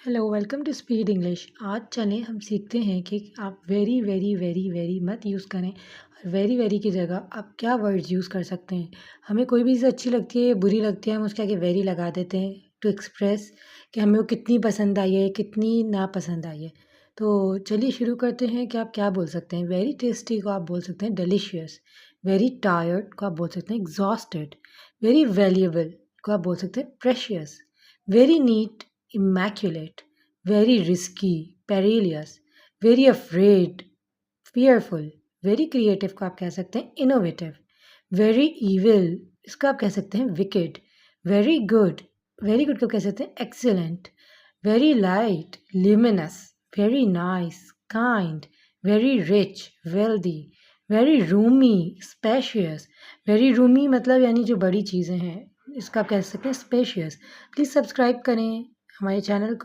Hello, welcome to speed English. आज चलें हम सीखते हैं कि आप वेरी वेरी वेरी वेरी मत यूज़ करें और वेरी वेरी की जगह आप क्या वर्ड्स यूज़ कर सकते हैं। हमें कोई भी चीज़ अच्छी लगती है, बुरी लगती है, हम उसके आगे वेरी लगा देते हैं टू एक्सप्रेस कि हमें वो कितनी पसंद आई है, कितनी नापसंद आई है। तो चलिए शुरू करते हैं कि आप क्या बोल सकते हैं। वेरी टेस्टी को आप बोल सकते हैं डिलीशियस, वेरी टायर्ड को आप बोल सकते हैं एग्जॉस्टेड, वेरी वैल्यूएबल को आप बोल सकते हैं precious, very neat immaculate, very risky, perilous, very afraid, fearful, very creative को आप कह सकते हैं innovative, very evil इसको आप कह सकते हैं wicked, very good, very good को कह सकते हैं excellent, very light, luminous, very nice, kind, very rich, wealthy, very roomy, spacious, very roomy मतलब यानी जो बड़ी चीज़ें हैं इसका आप कह सकते हैं स्पेशियस। प्लीज़ सब्सक्राइब करें हमारे चैनल को।